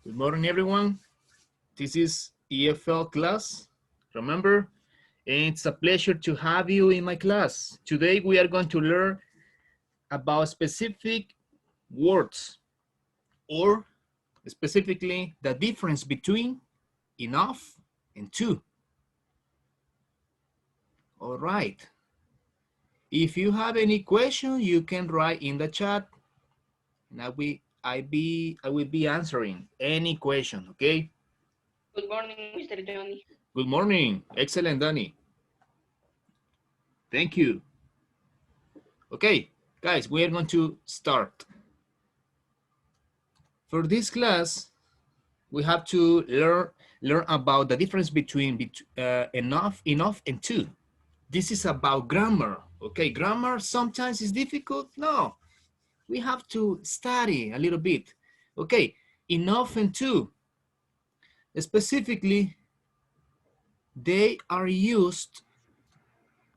Good morning, everyone. This is EFL Class. Remember, it's a pleasure to have you in my class. Today, we are going to learn about specific words, or specifically the difference between enough and too. All right. If you have any question, you can write in the chat, and I will be answering any question. Okay. Good morning, Mr. Johnny. Good morning. Excellent, Danny. Thank you. Okay, guys, we are going to start. For this class, we have to learn about the difference between enough, and too. This is about grammar. Okay, grammar sometimes is difficult. No, we have to study a little bit. Okay, enough and too. Specifically, they are used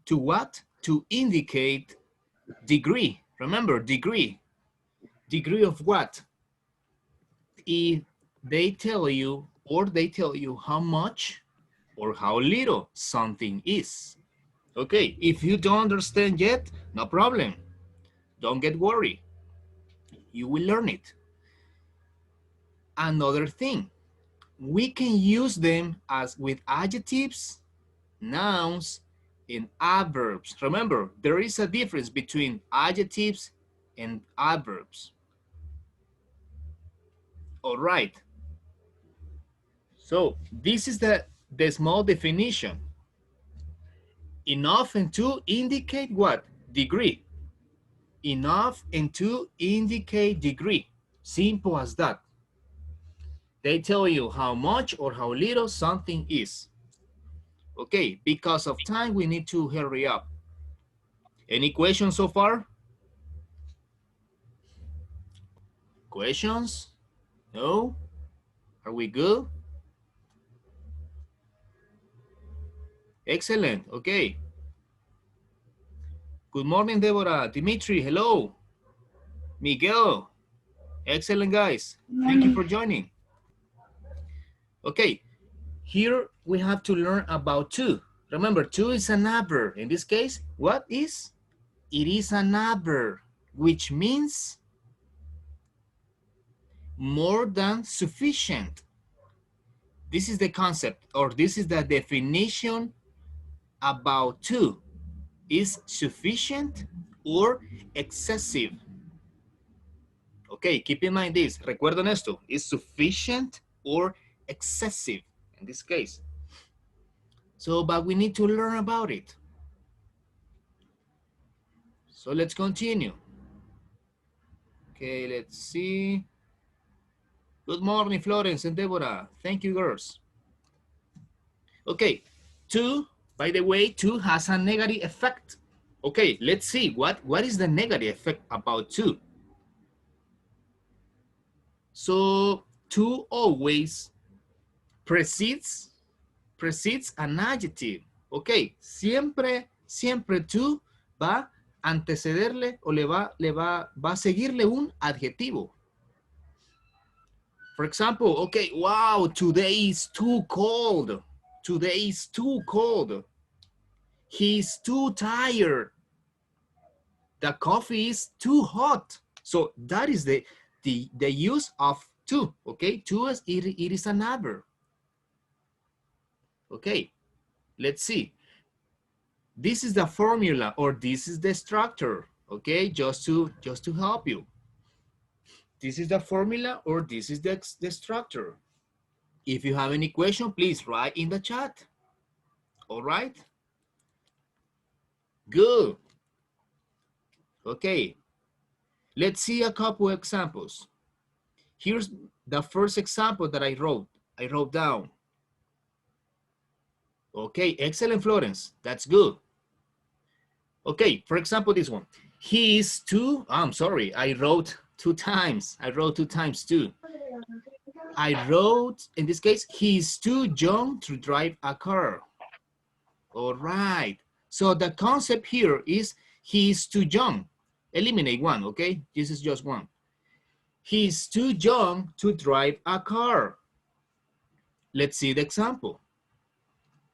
to what? To indicate degree. Remember, degree. Degree of what? If they tell you how much or how little something is. Okay, if you don't understand yet, no problem. Don't get worried. You will learn it. Another thing, we can use them as with adjectives, nouns, and adverbs. Remember, there is a difference between adjectives and adverbs. All right. So this is the small definition. Enough and to indicate what? Degree. Enough and to indicate degree. Simple as that. They tell you how much or how little something is. Okay, because of time, we need to hurry up. Any questions so far? Questions? No? Are we good? Excellent, okay. Good morning, Deborah. Dimitri, hello. Miguel, excellent guys. Thank you for joining. Okay, here we have to learn about to. Remember, to is an adverb. In this case, what is? It is an adverb, which means more than sufficient. This is the concept, or this is the definition about to. Is sufficient or excessive. Okay, keep in mind this. Recuerden esto. Is sufficient or excessive in this case. So, but we need to learn about it. So let's continue. Okay, let's see. Good morning, Florence and Deborah. Thank you, girls. Okay, to, by the way, to has a negative effect. Okay, let's see. What is the negative effect about to? So, to always precedes an adjective. Okay, siempre to va a antecederle o va a seguirle un adjetivo. For example, okay, wow, today is too cold. Today is too cold. He's too tired. The coffee is too hot. So that is the use of to, okay? To is, it is an adverb. Okay, let's see. This is the formula, or this is the structure, okay? Just to help you. This is the formula, or this is the structure. If you have any question, please write in the chat. All right? Good. Okay. Let's see a couple examples. Here's the first example that I wrote down. Okay, excellent, Florence. That's good. Okay, for example, this one. He is too, I'm sorry, I wrote two times. I wrote two times too. I wrote, in this case, he's too young to drive a car. All right. So the concept here is he's too young. Eliminate one, okay? This is just one. He's too young to drive a car. Let's see the example,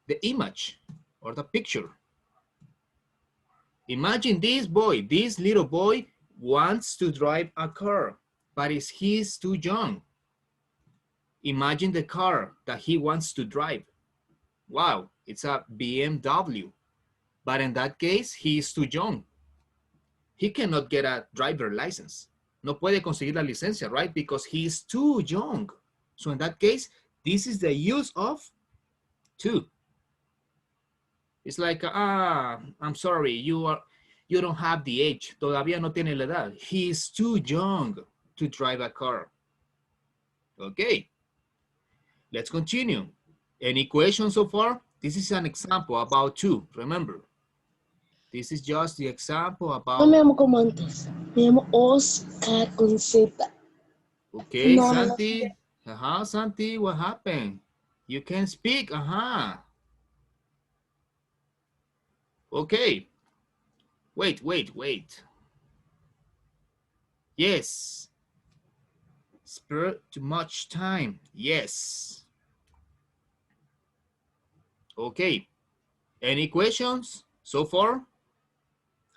the image or the picture. Imagine this boy, this little boy wants to drive a car, but he's too young. Imagine the car that he wants to drive. Wow, it's a BMW. But in that case, he is too young. He cannot get a driver license. No puede conseguir la licencia, right? Because he is too young. So in that case, this is the use of too. It's like, I'm sorry, you don't have the age. Todavía no tiene la edad. He is too young to drive a car. Okay, let's continue. Any questions so far? This is an example about two, remember. This is just the example about... No me llamo como antes. Me llamo Oscar con Z. Okay, No, Santi. Santi, what happened? You can speak, Okay. Wait. Yes. Spare too much time. Yes. Okay. Any questions so far?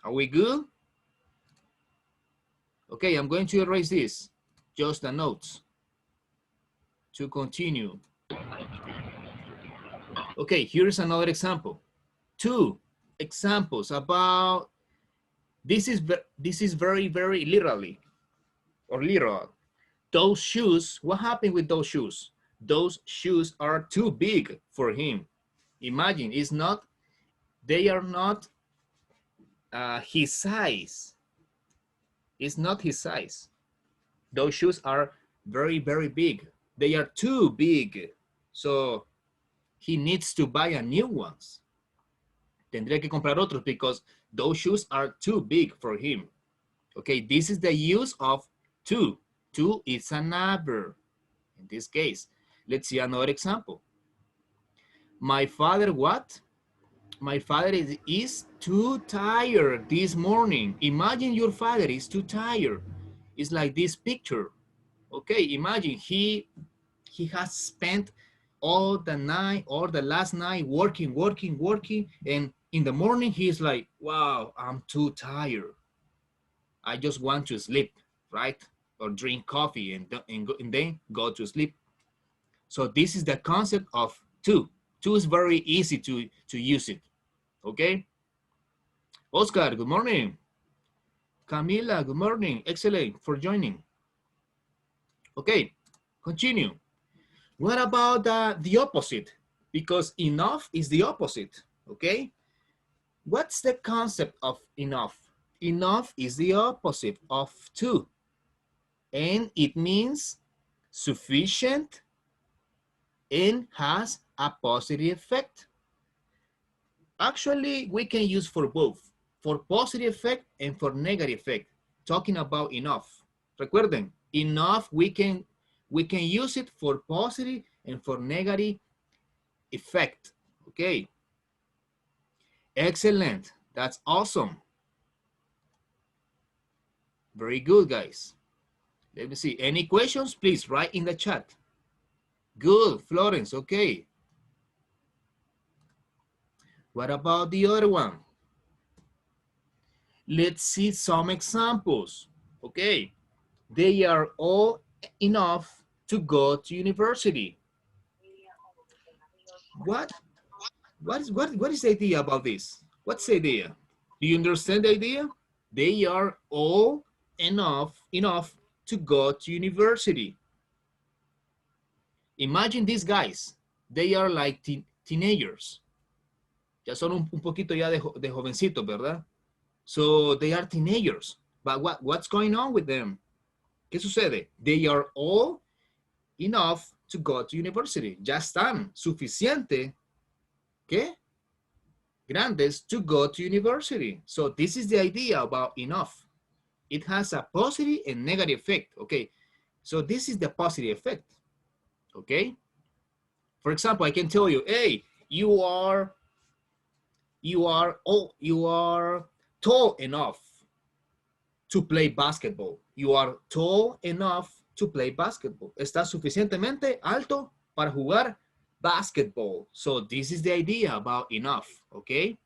Are we good? Okay, I'm going to erase this. Just the notes. To continue. Okay, here's another example. Two examples about this is very literally or literal. Those shoes, what happened with those shoes? Those shoes are too big for him. Imagine, they are not his size. It's not his size. Those shoes are very big. They are too big. So he needs to buy a new ones. Tendría que comprar otros because those shoes are too big for him. Okay, this is the use of too. Too is an adverb in this case. Let's see another example. My father what? My father is too tired this morning. Imagine your father is too tired. It's like this picture. Okay, imagine he has spent all the night or the last night working, and in the morning he's like, wow, I'm too tired. I just want to sleep, right? Or drink coffee and then go to sleep. So this is the concept of too. Too is very easy to use it, okay? Oscar, good morning. Camila, good morning. Excellent for joining. Okay, continue. What about the opposite? Because enough is the opposite, okay? What's the concept of enough? Enough is the opposite of too. And it means sufficient and has a positive effect. Actually, we can use for both, for positive effect and for negative effect, talking about enough. Recuerden, enough, we can use it for positive and for negative effect, okay? Excellent, that's awesome. Very good, guys. Let me see, any questions? Please write in the chat. Good, Florence, okay. What about the other one? Let's see some examples. Okay, they are all enough to go to university. What is the idea about this? What's the idea? Do you understand the idea? They are all enough to go to university. Imagine these guys. They are like teenagers. Ya son un poquito ya de jovencitos, ¿verdad? So they are teenagers. But what's going on with them? ¿Qué sucede? They are all enough to go to university. Ya están suficiente, ¿qué? Grandes to go to university. So this is the idea about enough. It has a positive and negative effect. Okay, so this is the positive effect. Okay, for example, I can tell you, hey, you are tall enough. to play basketball. You are tall enough to play basketball. Estás suficientemente alto para jugar basketball. So this is the idea about enough, okay?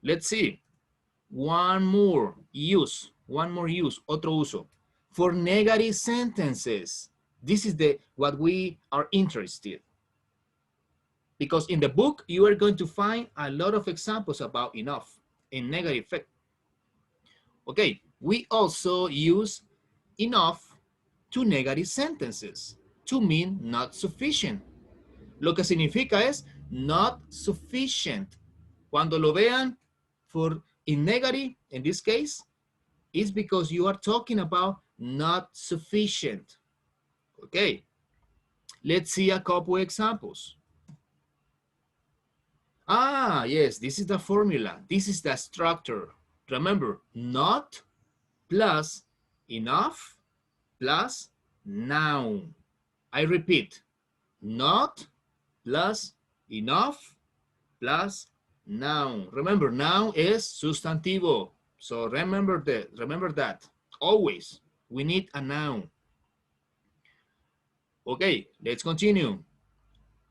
Let's see. One more use, otro uso. For negative sentences. This is what we are interested. Because in the book, you are going to find a lot of examples about enough in negative effect. Okay, we also use enough to negative sentences to mean not sufficient. Lo que significa es not sufficient. Cuando lo vean in negative, in this case, is because you are talking about not sufficient. Okay, let's see a couple examples. Ah, yes, this is the formula. This is the structure. Remember, not plus enough plus noun. I repeat, not plus enough plus noun. Remember, noun is sustantivo. So remember that. Always, we need a noun. Okay, let's continue.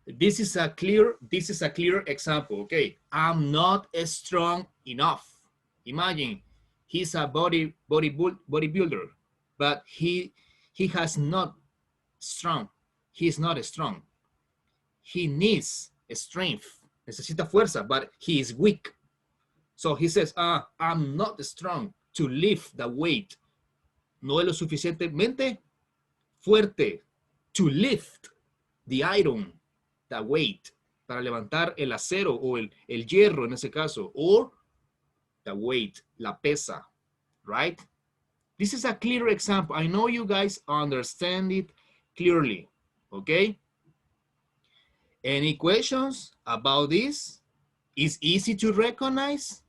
This is a clear example. Okay, I'm not strong enough. Imagine he's a bodybuilder, but he has not strong. He's not strong. He needs strength. Necesita fuerza, but he is weak. So he says, I'm not strong to lift the weight. No es lo suficientemente fuerte to lift the iron, the weight, para levantar el acero o el hierro en ese caso, or the weight, la pesa, right? This is a clear example. I know you guys understand it clearly, okay? Any questions about this? Is easy to recognize?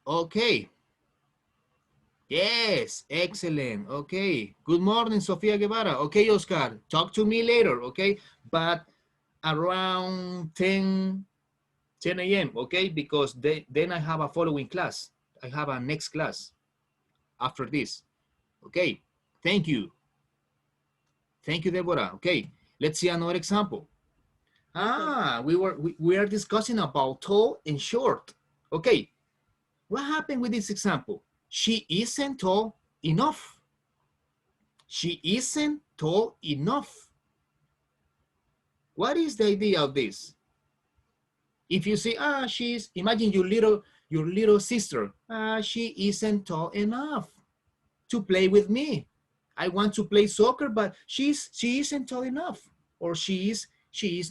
Okay. Yes, excellent. Okay. Good morning, Sofia Guevara. Okay, Oscar, talk to me later, okay? But around 10 a.m., okay? Because then I have a following class. I have a next class after this. Okay, thank you. Thank you, Deborah. Okay, let's see another example. We are discussing about tall and short. Okay, what happened with this example? She isn't tall enough. She isn't tall enough. What is the idea of this? If you say, imagine your little sister, she isn't tall enough to play with me. I want to play soccer, but she isn't tall enough, or she is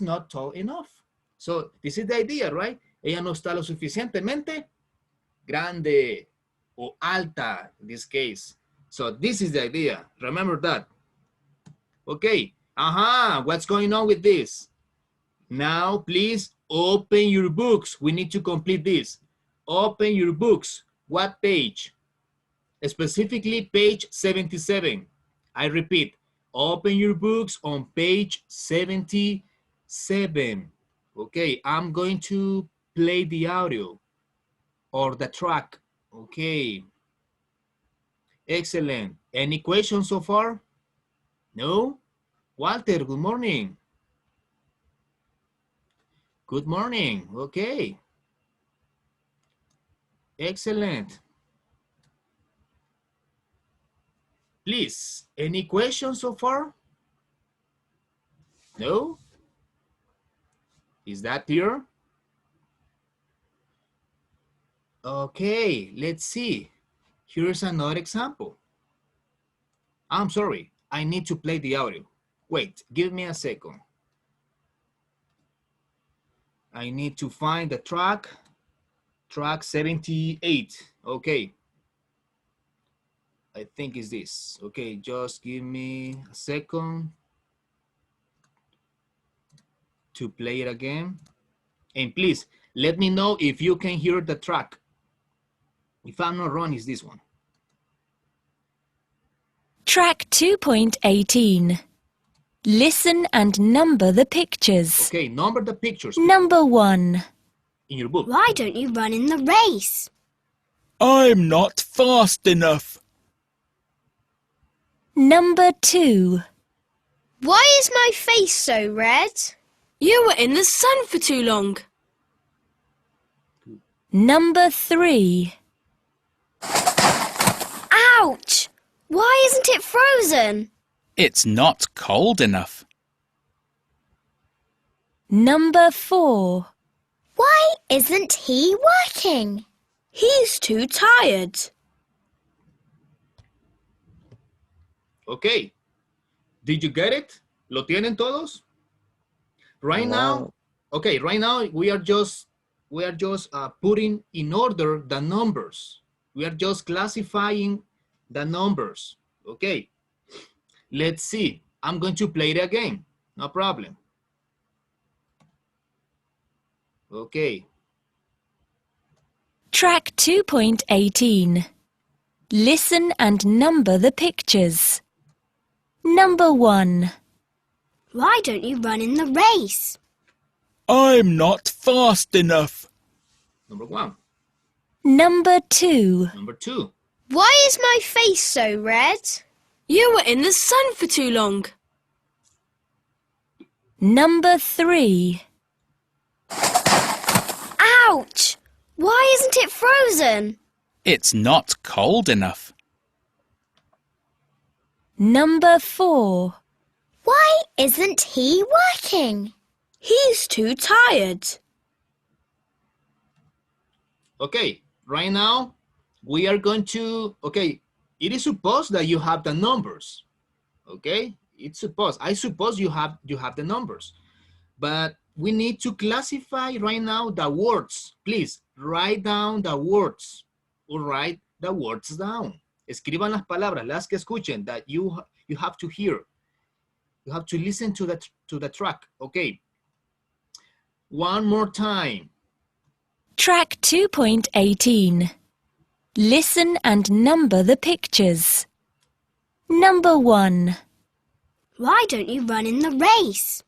not tall enough. So this is the idea, right? Ella no está lo suficientemente grande o alta in this case. So this is the idea. Remember that. Okay. What's going on with this? Now, please open your books. We need to complete this. Open your books. What page? Specifically, page 77. I repeat, open your books on page 77. Okay, I'm going to play the audio or the track. Okay. Excellent. Any questions so far? No? Walter, good morning. Good morning. Okay. Excellent. Please, any questions so far? No? Is that clear? Okay, let's see. Here's another example. I'm sorry, I need to play the audio. Wait, give me a second. I need to find the track 78. Okay. I think it's this. Okay, just give me a second to play it again. And please, let me know if you can hear the track. If I'm not wrong, it's this one. Track 2.18. Listen and number the pictures. Okay, number the pictures. Number 1. in your book. Why don't you run in the race? I'm not fast enough. Number 2. Why is my face so red? You were in the sun for too long. Number 3. Ouch! Why isn't it frozen? It's not cold enough. Number 4. Why isn't he working? He's too tired. Okay. Did you get it? ¿Lo tienen todos? Right now, okay, right now we are just putting in order the numbers. We are just classifying the numbers. Okay. Let's see. I'm going to play it again. No problem. Okay. Track 2.18. Listen and number the pictures. Number 1. Why don't you run in the race? I'm not fast enough. Number 1. Number 2. Number 2. Why is my face so red? You were in the sun for too long. Number 3. Ouch! Why isn't it frozen? It's not cold enough. Number 4. Why isn't he working? He's too tired. Okay, right now we are going to, okay, it is supposed that you have the numbers. Okay, it's supposed, I suppose you have the numbers, but we need to classify right now the words. Please write down the words or write the words down. Escriban las palabras, las que escuchen, that you have to hear. You have to listen to the track. Okay. One more time. Track 2.18. Listen and number the pictures. Number 1. Why don't you run in the race?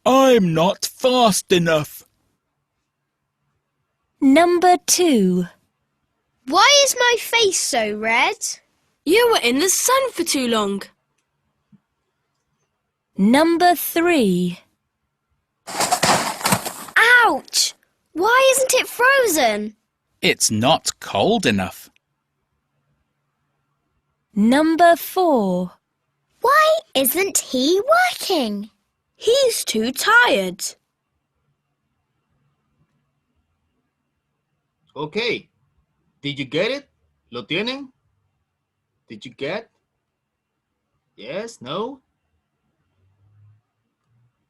I'm not fast enough. Number 2. Why is my face so red? You were in the sun for too long. Number 3. Ouch! Why isn't it frozen? It's not cold enough. Number 4. Why isn't he working? He's too tired. Okay. Did you get it? ¿Lo tienen? Did you get? Yes? No?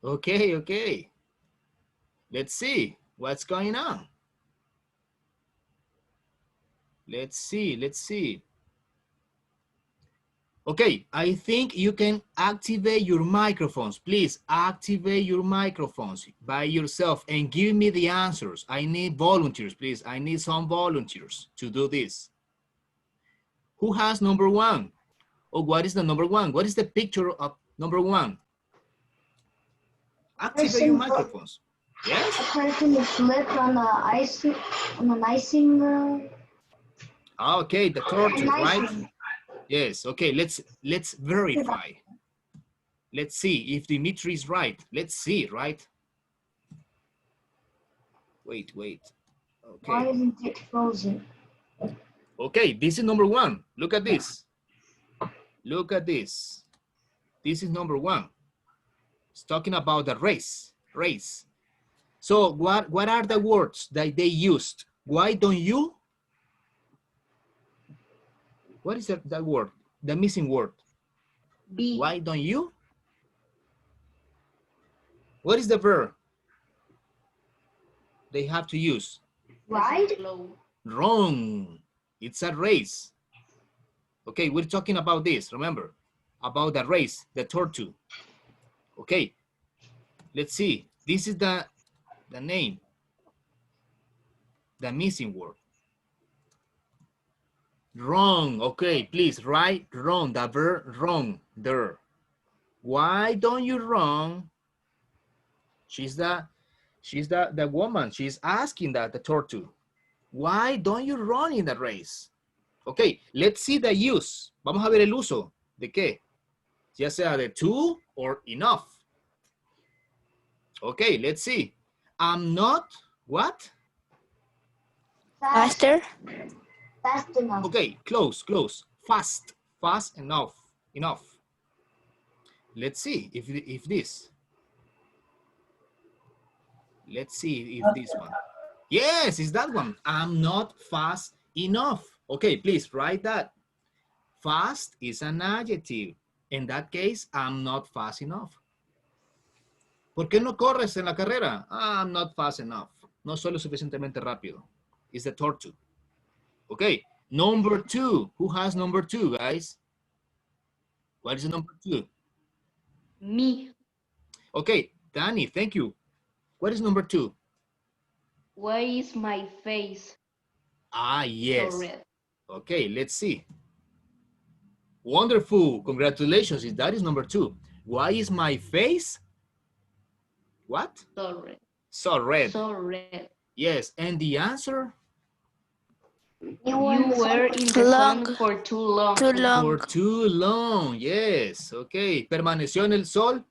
Okay, okay. Let's see what's going on. Let's see. Okay, I think you can activate your microphones. Please activate your microphones by yourself and give me the answers. I need volunteers, please. I need some volunteers to do this. Who has number 1? Or what is the number 1? What is the picture of number 1? Activate your microphones. Yes? A person is flip on an icing. Okay, the tortoise, right? Yes, okay, let's verify. Let's see if Dimitri is right. Let's see, right? Wait. Okay. Why isn't it frozen? Okay, this is number 1. Look at this. Look at this. This is number 1. It's talking about the race. So what are the words that they used? Why don't you? What is that word? The missing word. B. Why don't you? What is the verb they have to use? Ride? Wrong. It's a race. Okay, we're talking about this, remember? About the race, the tortoise. Okay, let's see. This is the name. The missing word. Wrong. Okay, please write wrong. The verb wrong there. Why don't you run? She's the She's the woman. She's asking that, the tortoise. Why don't you run in the race? Okay, let's see the use. Vamos a ver el uso. ¿De qué? Ya sea de too or enough. Okay, let's see. I'm not, what? Faster. Fast enough. Okay, close. Fast enough. Let's see if this. Let's see if this one. Yes, it's that one. I'm not fast enough. Okay, please write that. Fast is an adjective. In that case, I'm not fast enough. ¿Por qué no corres en la carrera? I'm not fast enough. No soy lo suficientemente rápido. It's the tortoise. Okay, number 2. Who has number 2, guys? What is number 2? Me. Okay, Danny, thank you. What is number 2? Why is my face Ah, yes. so red? Okay, let's see. Wonderful. Congratulations. That is number 2. Why is my face? What? So red. So red. So red. Yes, and the answer? You were in the sun for too long. For too long. Yes. Okay. Permaneció en el sol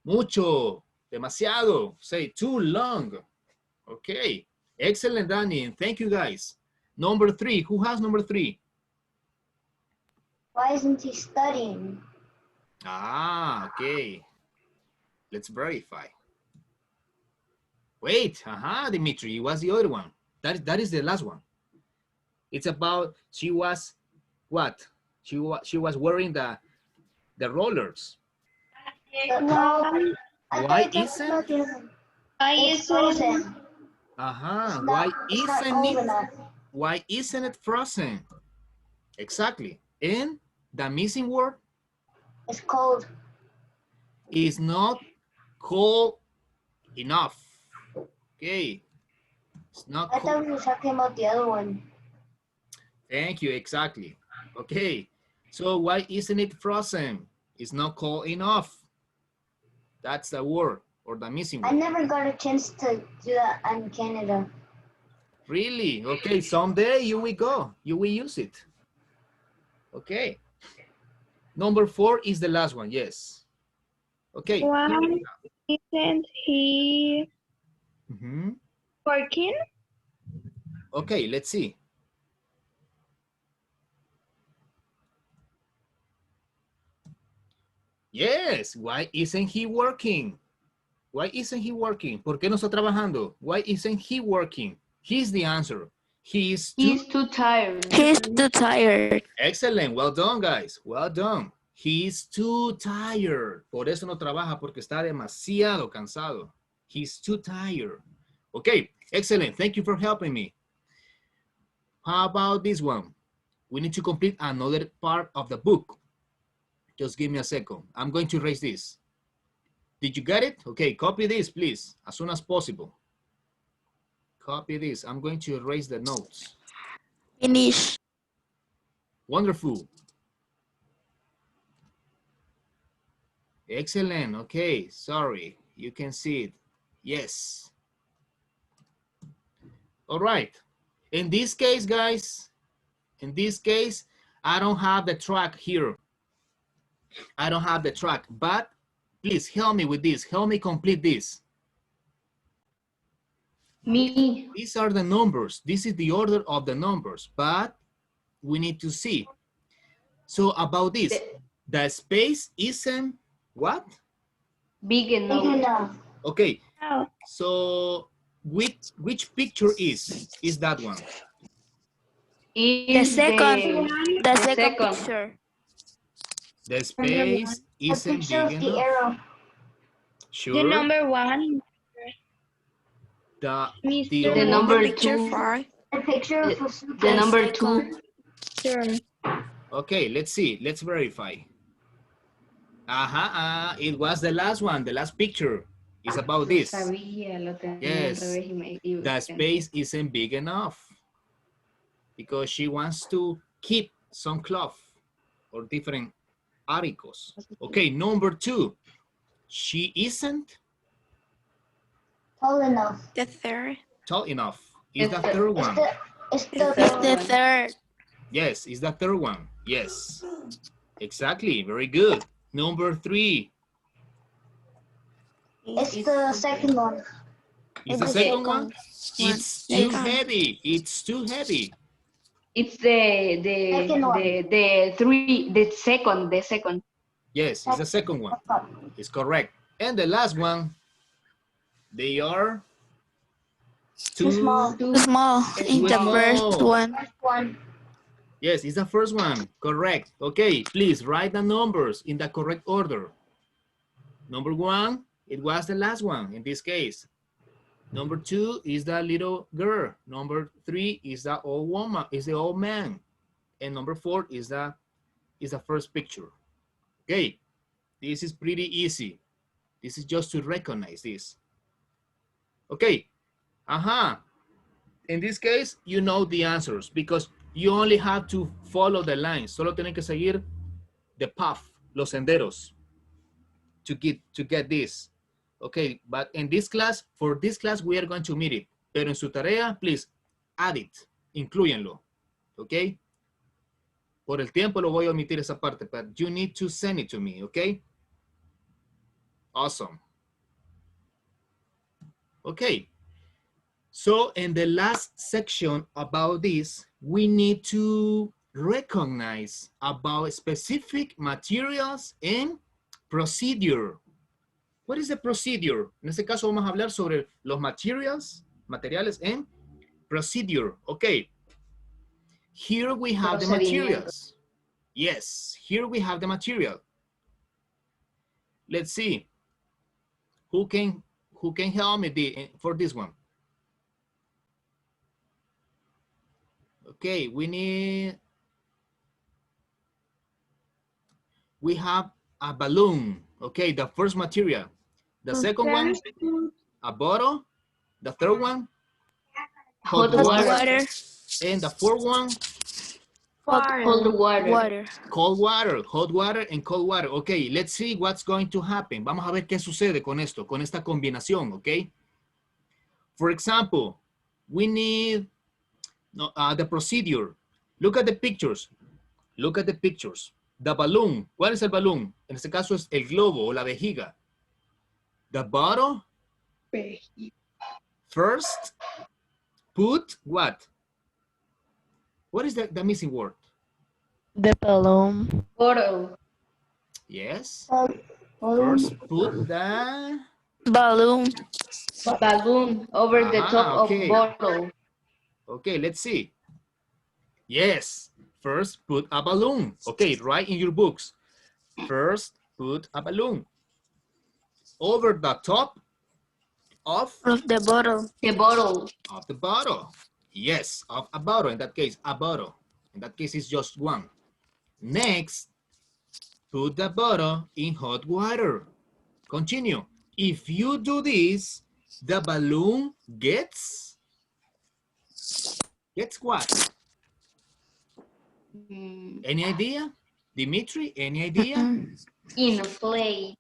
mucho. Demasiado. Say too long. Okay. Excellent, Danny. And thank you, guys. Number 3. Who has number 3? Why isn't he studying? Ah, okay. Let's verify. Wait, Dimitri, what's the other one? That is the last one. It's about she was what? She was wearing the rollers. Why isn't? It's frozen. Why isn't it frozen? Exactly. And the missing word? It's cold. Is not cold enough. Okay. It's not I cold. thought we were talking about the other one. Thank you, exactly. Okay, so why isn't it frozen? It's not cold enough. That's the word, or the missing I word. never got a chance to do that in Canada. Really? Okay, someday you will go. You will use it. Okay. Number 4 is the last one, yes. Okay. Why isn't he working? Okay, let's see. Yes, why isn't he working? Why isn't he working? ¿Por qué no está trabajando? Why isn't he working? He's the answer. He's too tired. He's too tired. Excellent. Well done, guys. Well done. He's too tired. Por eso no trabaja, porque está demasiado cansado. He's too tired. Okay, excellent. Thank you for helping me. How about this one? We need to complete another part of the book. Just give me a second. I'm going to erase this. Did you get it? Okay, copy this, please, as soon as possible. Copy this. I'm going to erase the notes. Finish. Wonderful. Excellent. Okay, sorry. You can see it. Yes. All right. In this case, guys, I don't have the track here. I don't have the track, but please help me with this. Help me complete this. Me. These are the numbers. This is the order of the numbers, but we need to see. So about this, the space isn't what? Big enough. Okay, so which picture is that one? The second picture. The space isn't big enough. The arrow. Sure. The number 1. The number 2. The picture for The number 2. Sure. Okay, let's see. Let's verify. It was the last one. The last picture is about this. Yes, the space isn't big enough because she wants to keep some cloth or different articles. Okay, number 2. She isn't Tall enough. The third. Tall enough. Is the It's the- third It's one. the it's the The third. Yes, is the third one. Yes. Exactly. Very good. Number 3. it's the second one. Is the second one? It's too Second. heavy. It's too heavy. It's the Second one. the second. Yes, it's the second one. It's correct. And the last one, they are Too small. Too small. In the small. first one. First one. Yes, it's the first one. Correct. Okay, please write the numbers in the correct order. Number 1, it was the last one in this case. Number 2 is the little girl. Number 3 is the old woman, is the old man. And number 4 is the first picture. Okay, this is pretty easy. This is just to recognize this. Okay, in this case, you know the answers because you only have to follow the lines. Solo tienen que seguir the path, los senderos to get this. Okay, but in this class, for this class, we are going to meet it. Pero en su tarea, please, add it, incluyanlo. Okay? Por el tiempo lo voy a omitir esa parte, but you need to send it to me, okay? Awesome. Okay. So in the last section about this, we need to recognize about specific materials and procedure. What is the procedure? En este caso vamos a hablar sobre los materiales and procedure. Okay. Here we have the materials. Yes, here we have the material. Let's see. Who can help me for this one? Okay, we have a balloon. Okay, the first material. The second one, a bottle. The third one, hot water. And the fourth one, Cold water. cold water, hot water and cold water. Okay, let's see what's going to happen. Vamos a ver qué sucede con esto, con esta combinación, okay? For example, we need the procedure. Look at the pictures. Look at the pictures. The balloon. ¿Cuál es el balloon? En este caso es el globo o la vejiga. The bottle. First, put what? What is the missing word? The balloon. Bottle. Yes. Balloon. First, put the... Balloon. Balloon over the top okay. of bottle. Okay, let's see. Yes. First, put a balloon. Okay, write in your books. First, put a balloon over the top of The bottle. The bottle. the bottle. Yes, of a bottle. In that case, a bottle. In that case, it's just one. Next, put the bottle in hot water. Continue. If you do this, the balloon gets what? Any idea? Dimitri, any idea? Inflate.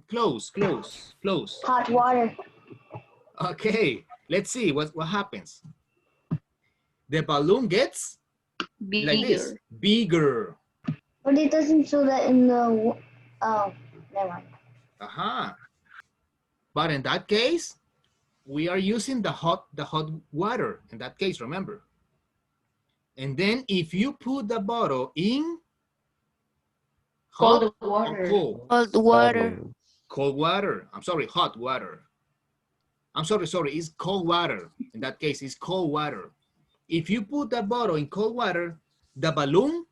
Close. Hot water. Okay, let's see what happens. The balloon gets Bigger. like this, bigger. But it doesn't show that in the. Oh, never mind. But in that case, we are using the hot water. In that case, remember. And then if you put the bottle in Cold hot water. or cold? Cold water. Cold water. I'm sorry, hot water. I'm sorry, it's cold water. In that case, it's cold water. If you put the bottle in cold water, the balloon,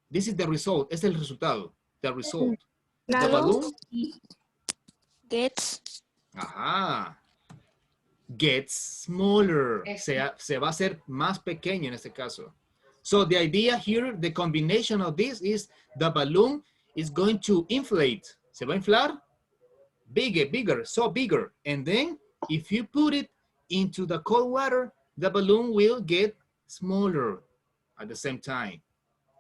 this is the result. Es el resultado. The result. The balloon Gets. Gets smaller. Se va a hacer más pequeño en este caso. So the idea here, the combination of this is the balloon is going to inflate. Se va a inflar. Bigger, so bigger. And then if you put it into the cold water, the balloon will get smaller at the same time.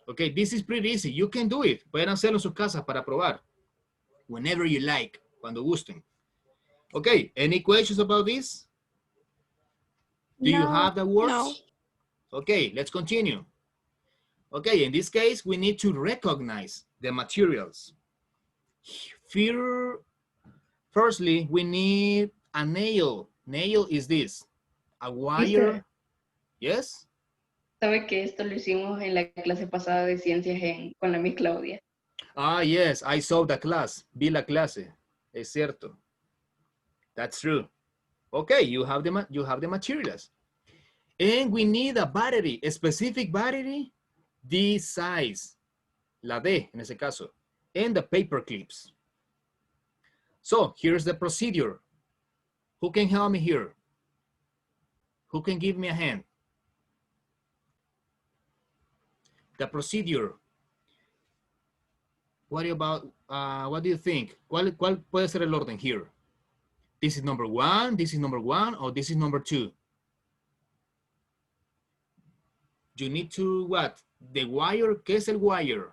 Okay, this is pretty easy. You can do it. Pueden hacerlo en sus casas para probar. Whenever you like, cuando gusten. Okay, any questions about this? Do you have the words? No. Okay, let's continue. Okay, in this case, we need to recognize the materials. Firstly, we need a nail. Nail is this, a wire. Yes? ¿Sabe que esto lo hicimos en la clase pasada de ciencias con la Miss Claudia? Ah, yes, I saw the class. Vi la clase. Es cierto. That's true. Okay, you have the materials. And we need a battery, a specific battery, this size. La D, en ese caso. And the paper clips. So, here's the procedure. Who can help me here? Who can give me a hand? The procedure. What do you think? ¿Cuál puede ser el orden here? This is number one, or this is number two? You need to what? The wire, ¿qué es el wire?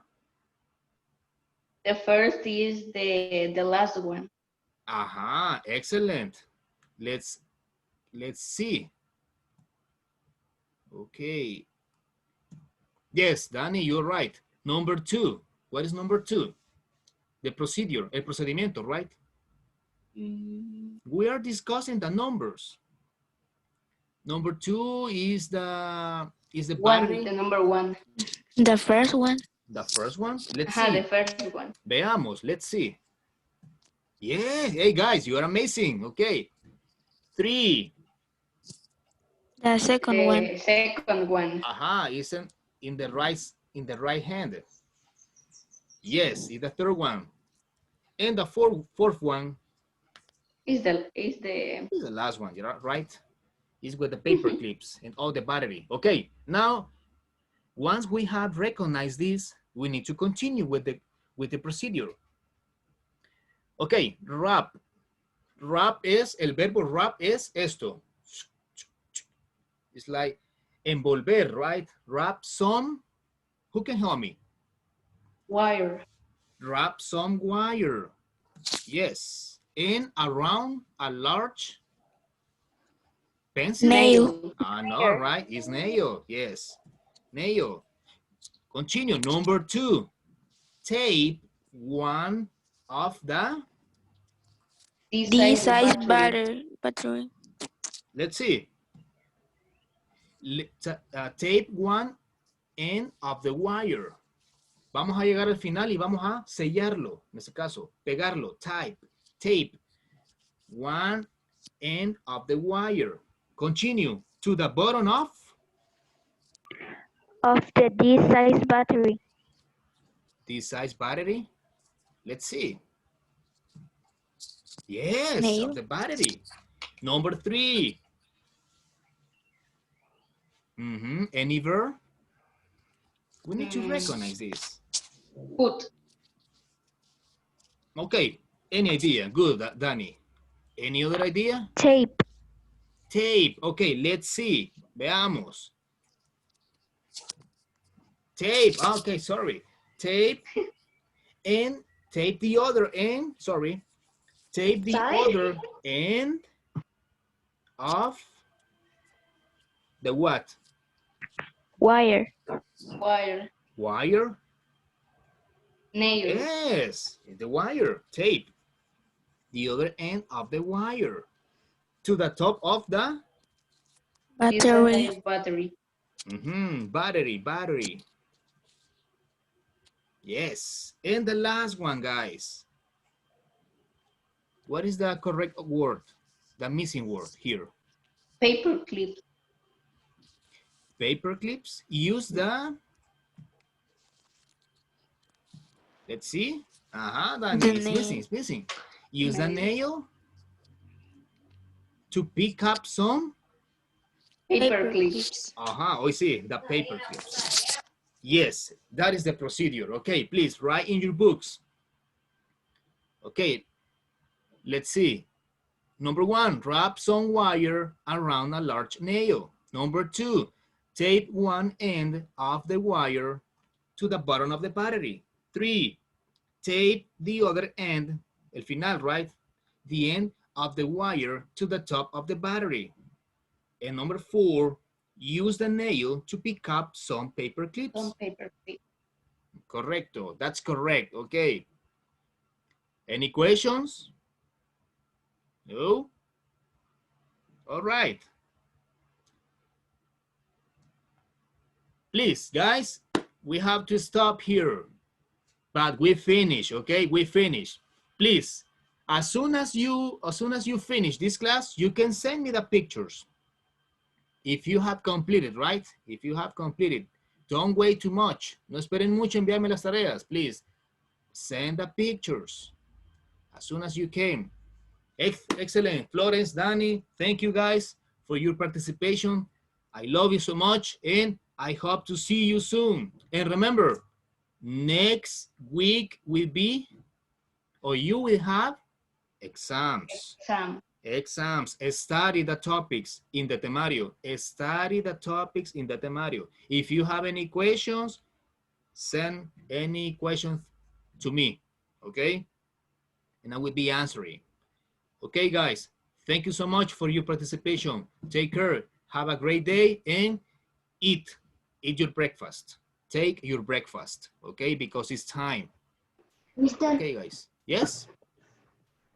The first is the last one. Aha, excellent. Let's see. Okay. Yes, Danny, you're right. Number two. What is number two? The procedure, el procedimiento, right? We are discussing the numbers. Number two is the battery. The number one. The first one. The first one? Let's see. The first one. Veamos, let's see. Yeah, hey guys, you are amazing. Okay. Three. The second one. Second one. Aha, isn't in the right hand. Yes, it's the third one. And the fourth one Is the last one, right? It's with the paper clips and all the battery. Okay, now once we have recognized this, we need to continue with the procedure. Okay, wrap. El verbo wrap es esto. It's like envolver, right? Wrap some, who can help me? wire. Wrap some wire. Yes. And around a large pencil. Nail. No, right? It's nail. Yes. Nail. Continue. Number two. Tape one of the. D-size battery. Let's see. Tape one end of the wire. Vamos a llegar al final y vamos a sellarlo. En este caso, pegarlo. Tape. One end of the wire. Continue to the bottom of the D-size battery. D-size battery. Let's see. Yes, Nail. of the battery. Number three. Any verb? We need to recognize this. Put. Okay, any idea? Good, Danny. Any other idea? Tape. Tape. Okay, let's see. Veamos. Tape. Okay, sorry. Tape and tape the other end. Sorry. Tape the other end of the what? Wire. Wire? Nail. Yes, the wire. Tape the other end of the wire to the top of the Battery. Battery. battery. Yes, and the last one, guys. What is the correct word? The missing word here. Paper clip. Paper clips. Use the. Let's see. Danny, it's missing. Use a nail to pick up some. Paper clips. Oh, see, the paper clips. Yes, that is the procedure. Okay, please write in your books. Okay, let's see. Number one, wrap some wire around a large nail. Number two, tape one end of the wire to the bottom of the battery. Three, tape the other end, el final, right? The end of the wire to the top of the battery. And number 4, use the nail to pick up some paper clips. Some paper clips. Correcto. That's correct. Okay. Any questions? No? All right. Please, guys, we have to stop here. But we finish, okay? We finish. Please, as soon as you finish this class, you can send me the pictures. If you have completed, right? If you have completed, don't wait too much. No esperen mucho enviarme las tareas, please. Send the pictures as soon as you can. Excellent. Florence, Danny, thank you guys for your participation. I love you so much, and I hope to see you soon. And remember, next week will be, or you will have, exams. Exams. Study the topics in the temario. Study the topics in the temario. If you have any questions, send any questions to me, okay? And I will be answering. Okay, guys, thank you so much for your participation. Take care. Have a great day and eat your breakfast. Take your breakfast, okay? Because it's time. Mister, Okay, guys. Yes?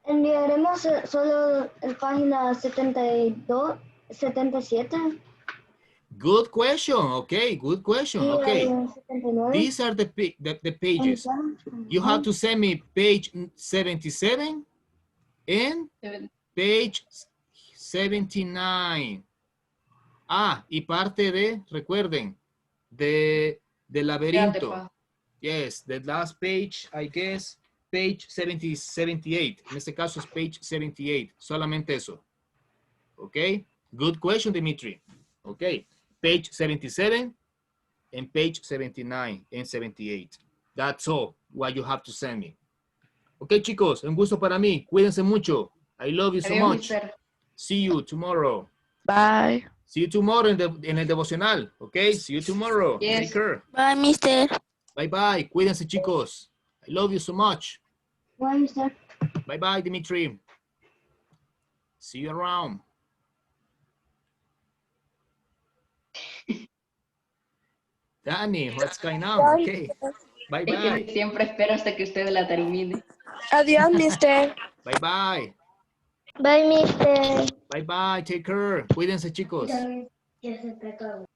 enviaremos solo en página 72, 77. Good question. Okay, good question. Okay. 79. These are the pages. You have to send me page 77 and page 79. Ah, y parte de, recuerden, del laberinto. Yes, the last page, I guess, page 78. En este caso es page 78. Solamente eso. Okay. Good question, Dimitri. Okay. Page 77 and page 79 and 78. That's all what you have to send me. Okay, chicos, un gusto para mí. Cuídense mucho. I love you so much. Mister. See you tomorrow. Bye. See you tomorrow en el devocional. Okay, see you tomorrow. Yes. Take care. Bye, Mister. Bye bye. Cuídense, chicos. I love you so much. Bye, Mister. Bye bye, Dimitri. See you around. Danny, what's going on? Okay. Bye Es bye. que siempre espero hasta que usted la termine. Adiós, Mister. Bye bye. Bye, Mister. Bye bye. Take care. Cuídense, chicos. Ya se te acabó.